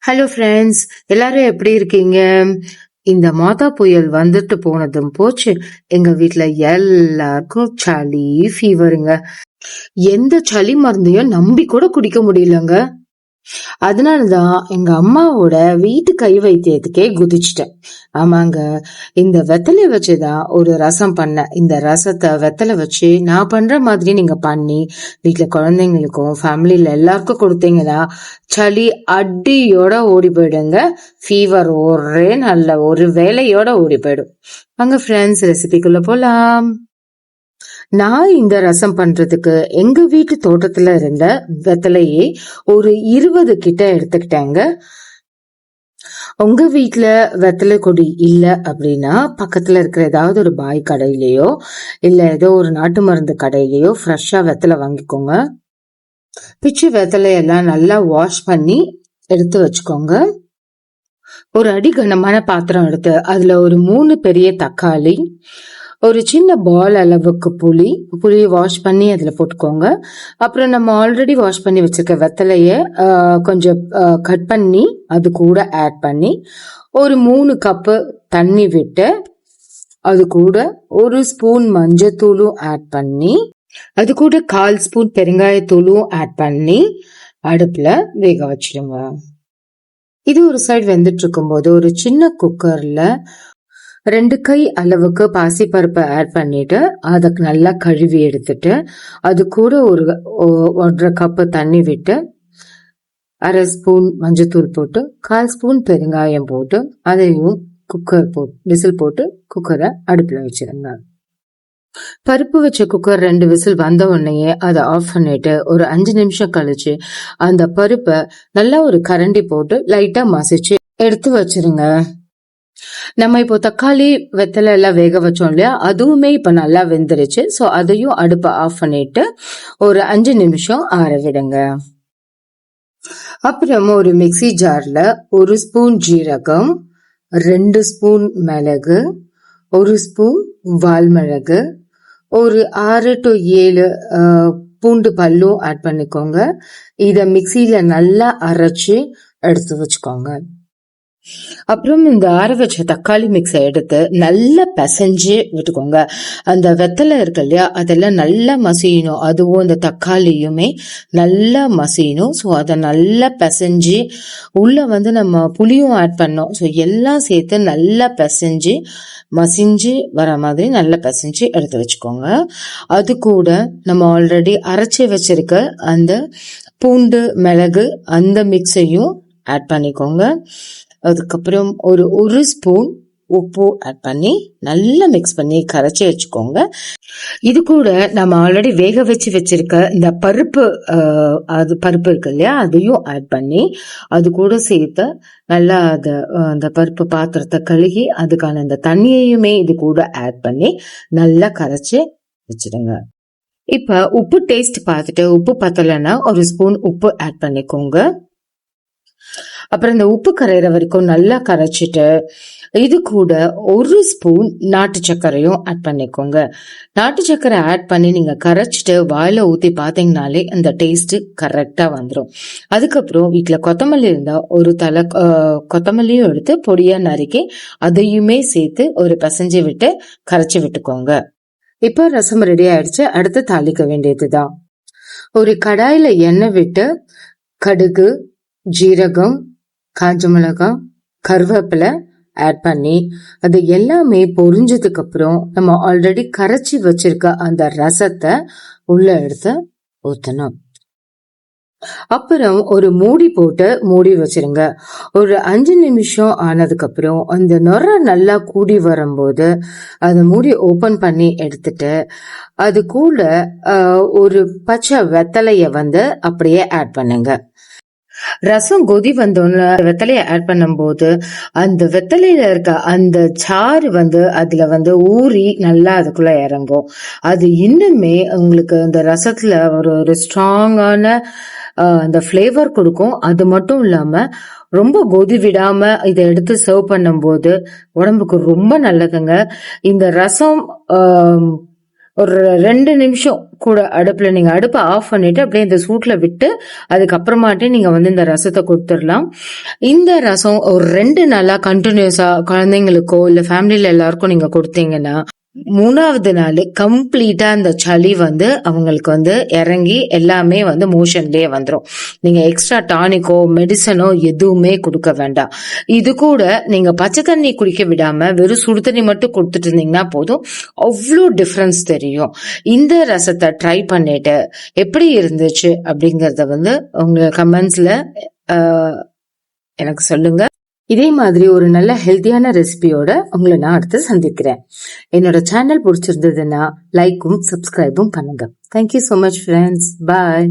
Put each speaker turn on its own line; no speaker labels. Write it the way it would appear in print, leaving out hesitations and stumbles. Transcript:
Hello friends, எல்லாரும் எப்படி இருக்கீங்க? இந்த மாதா புயல் வந்துட்டு போனதும் போச்சு. எங்க வீட்ல எல்லாருக்கும் சளி, ஃபீவருங்க. எந்த சளி மருந்தையும் நம்பி கூட குடிக்க முடியலங்க. அதனாலதான் எங்க அம்மாவோட வீட்டு கை வைத்தியத்துக்கே குதிச்சிட்டேன். ஆமாங்க, இந்த வெத்தலை வச்சுதான் ஒரு ரசம் பண்ணேன். இந்த ரசத்தை வெத்தலை வச்சு நான் பண்ற மாதிரி நீங்க பண்ணி வீட்டுல குழந்தைங்களுக்கும் ஃபேமிலியில எல்லாருக்கும் கொடுத்தீங்கன்னா சளி அடியோட ஓடி போயிடுங்க. ஃபீவர் ஒரே நல்ல ஒரு வேலையோட ஓடி போயிடும். அங்க ஃப்ரெண்ட்ஸ், ரெசிபிக்குள்ள போலாம். நான் இந்த ரசம் பண்றதுக்கு எங்க வீட்டு தோட்டத்துல இருந்த வெத்தலையே ஒரு 20 கிட்ட எடுத்துக்கிட்டேங்க. உங்க வீட்டுல வெத்தலை கொடி இல்ல அப்படின்னா பக்கத்துல இருக்கிற ஏதாவது ஒரு பாய் கடையிலயோ இல்ல ஏதோ ஒரு நாட்டு மருந்து கடையிலயோ ஃப்ரெஷ்ஷா வெத்தலை வாங்கிக்கோங்க. பிச்சு வெத்தலையெல்லாம் நல்லா வாஷ் பண்ணி எடுத்து வச்சுக்கோங்க. ஒரு அடி கனமான பாத்திரம் எடுத்து அதுல ஒரு 3 பெரிய தக்காளி, ஒரு சின்ன பால் அளவுக்கு புளியை வாஷ் பண்ணி அதுல போட்டுக்கோங்க. அப்புறம் நம்ம ஆல்ரெடி வாஷ் பண்ணி வச்சிருக்க வெத்தலைய கொஞ்சம் கட் பண்ணி அது கூட ஆட் பண்ணி ஒரு 3 கப்பு தண்ணி விட்டு அது கூட 1 ஸ்பூன் மஞ்சத்தூளும் ஆட் பண்ணி அது கூட 1/4 ஸ்பூன் பெருங்காயத்தூளும் ஆட் பண்ணி அடுப்புல வேக வச்சிடுங்க. இது ஒரு சைடு வெந்துட்டு இருக்கும் போது ஒரு சின்ன குக்கர்ல 2 கை அளவுக்கு பாசி பருப்பை ஆட் பண்ணிட்டு அதுக்கு நல்லா கழுவி எடுத்துட்டு அது கூட ஒரு 1.5 கப்பு தண்ணி விட்டு 1/2 ஸ்பூன் மஞ்சத்தூள் போட்டு 1/4 ஸ்பூன் பெருங்காயம் போட்டு அதையும் விசில் போட்டு குக்கரை அடுப்புல வச்சிருங்க. பருப்பு வச்ச குக்கர் 2 விசில் வந்த உடனே அதை ஆஃப் பண்ணிட்டு ஒரு 5 நிமிஷம் கழிச்சு அந்த பருப்பை நல்லா ஒரு கரண்டி போட்டு லைட்டா மசிச்சு எடுத்து வச்சிருங்க. நம்ம இப்போ தக்காளி வெத்தலை எல்லாம் வேக வச்சோம் இல்லையா, அதுவுமே இப்ப நல்லா வெந்துருச்சு. சோ அதையும் அடுப்பை ஆஃப் பண்ணிட்டு ஒரு 5 நிமிஷம் ஆற விடுங்க. அப்புறம் ஒரு மிக்சி ஜார்ல 1 ஸ்பூன் ஜீரகம், 2 ஸ்பூன் மிளகு, 1 ஸ்பூன் வால்மிளகு, ஒரு 6 to 7 பூண்டு பல்லும் ஆட் பண்ணிக்கோங்க. இத மிக்சியில நல்லா அரைச்சு எடுத்து வச்சுக்கோங்க. அப்புறம் இந்த ஆற வச்ச தக்காளி மிக்ஸை எடுத்து நல்லா பிசைஞ்சு விட்டுக்கோங்க. அந்த வெத்தலை இருக்கு இல்லையா, அதெல்லாம் நல்லா மசியணும். அதுவும் இந்த தக்காளியுமே நல்லா மசியணும். ஸோ அதை நல்லா பிசைஞ்சு உள்ள நம்ம புளியும் ஆட் பண்ணோம். ஸோ எல்லாம் சேர்த்து நல்லா பிசைஞ்சு மசிஞ்சு வர மாதிரி நல்லா பிசைஞ்சு எடுத்து வச்சுக்கோங்க. அது கூட நம்ம ஆல்ரெடி அரைச்சி வச்சிருக்க அந்த பூண்டு மிளகு அந்த மிக்ஸையும் ஆட் பண்ணிக்கோங்க. அதுக்கப்புறம் ஒரு ஸ்பூன் உப்பு ஆட் பண்ணி நல்லா மிக்ஸ் பண்ணி கரைச்சி வச்சுக்கோங்க. இது கூட நம்ம ஆல்ரெடி வேக வச்சு வச்சிருக்க இந்த பருப்பு இருக்கு இல்லையா, அதையும் ஆட் பண்ணி அது கூட சேர்த்து நல்லா அந்த பருப்பு பாத்திரத்தை கழுகி அதுக்கான இந்த தண்ணியையுமே இது கூட ஆட் பண்ணி நல்லா கரைச்சி வச்சிடுங்க. இப்ப உப்பு டேஸ்ட் பார்த்துட்டு உப்பு பத்தலைன்னா ஒரு ஸ்பூன் உப்பு ஆட் பண்ணிக்கோங்க. அப்புறம் இந்த உப்பு கரையிற வரைக்கும் நல்லா கரைச்சிட்டு இது கூட 1 ஸ்பூன் நாட்டு சர்க்கரையும் ஆட் பண்ணிக்கோங்க. நாட்டு சர்க்கரை ஆட் பண்ணி நீங்க கரைச்சிட்டு வாயில ஊத்தி பாத்தீங்கன்னாலே அந்த டேஸ்ட் கரெக்டா வந்துடும். அதுக்கப்புறம் வீட்டுல கொத்தமல்லி இருந்தா ஒரு தலை கொத்தமல்லியும் எடுத்து பொடியா நறுக்கி அதையுமே சேர்த்து ஒரு பிசைஞ்சு விட்டு கரைச்சி விட்டுக்கோங்க. இப்ப ரசம் ரெடி ஆயிடுச்சு. அடுத்து தாளிக்க வேண்டியதுதான். ஒரு கடாயில எண்ணெய் விட்டு கடுகு, ஜீரகம், காஞ்ச மிளகாய், கருவேப்பிலை ஆட் பண்ணி அது எல்லாமே பொரிஞ்சதுக்கு அப்புறம் நம்ம ஆல்ரெடி கரைச்சி வச்சிருக்க அந்த ரசத்தை உள்ள எடுத்து ஊத்தணும். அப்புறம் ஒரு மூடி போட்டு மூடி வச்சிருங்க. ஒரு 5 நிமிஷம் ஆனதுக்கு அப்புறம் அந்த நுரை நல்லா கூடி வரும்போது அந்த மூடி ஓபன் பண்ணி எடுத்துட்டு அது கூட ஒரு பச்சை வெத்தலைய அப்படியே ஆட் பண்ணுங்க. ரசம் கொதி வந்தோன்னு வெத்தலைய ஆட் பண்ணும் போது அந்த வெத்தலையில இருக்க அந்த சாறு அதுல ஊறி நல்லா அதுக்குள்ள இறங்கும். அது இன்னுமே உங்களுக்கு அந்த ரசத்துல ஒரு ஸ்ட்ராங்கான அந்த ஃபிளேவர் கொடுக்கும். அது மட்டும் இல்லாம ரொம்ப கொதி விடாம இதை எடுத்து சர்வ் பண்ணும் போது உடம்புக்கு ரொம்ப நல்லதுங்க. இந்த ரசம் ஒரு 2 நிமிஷம் கூட அடுப்புல நீங்க அடுப்பை ஆஃப் பண்ணிட்டு அப்படியே இந்த சூட்ல விட்டு அதுக்கப்புறமாட்டே நீங்க இந்த ரசத்தை கொடுத்துடலாம். இந்த ரசம் ஒரு 2 நாளா கண்டினியூஸா குழந்தைங்களுக்கோ இல்ல ஃபேமிலியில எல்லாருக்கும் நீங்க கொடுத்தீங்கன்னா 3வது நாள் கம்ப்ளீட்டா அந்த சளி அவங்களுக்கு இறங்கி எல்லாமே மோஷன்லயே வந்துடும். நீங்க எக்ஸ்ட்ரா டானிக்கோ மெடிசனோ எதுவுமே கொடுக்க வேண்டாம். இது கூட நீங்க பச்சை தண்ணி குடிக்க விடாம வெறும் சுடு தண்ணி மட்டும் கொடுத்துட்டு இருந்தீங்கன்னா போதும், அவ்வளோ டிஃபரன்ஸ் தெரியும். இந்த ரசத்தை ட்ரை பண்ணிட்டு எப்படி இருந்துச்சு அப்படிங்கறத உங்க கமெண்ட்ஸ்ல எனக்கு சொல்லுங்க. இதே மாதிரி ஒரு நல்ல ஹெல்த்தியான ரெசிபியோட உங்களை நான் அடுத்து சந்திக்கிறேன். என்னோட சேனல் பிடிச்சிருந்ததுன்னா லைக்கும் சப்ஸ்கிரைபும் பண்ணுங்க. Thank you so much friends. பாய்.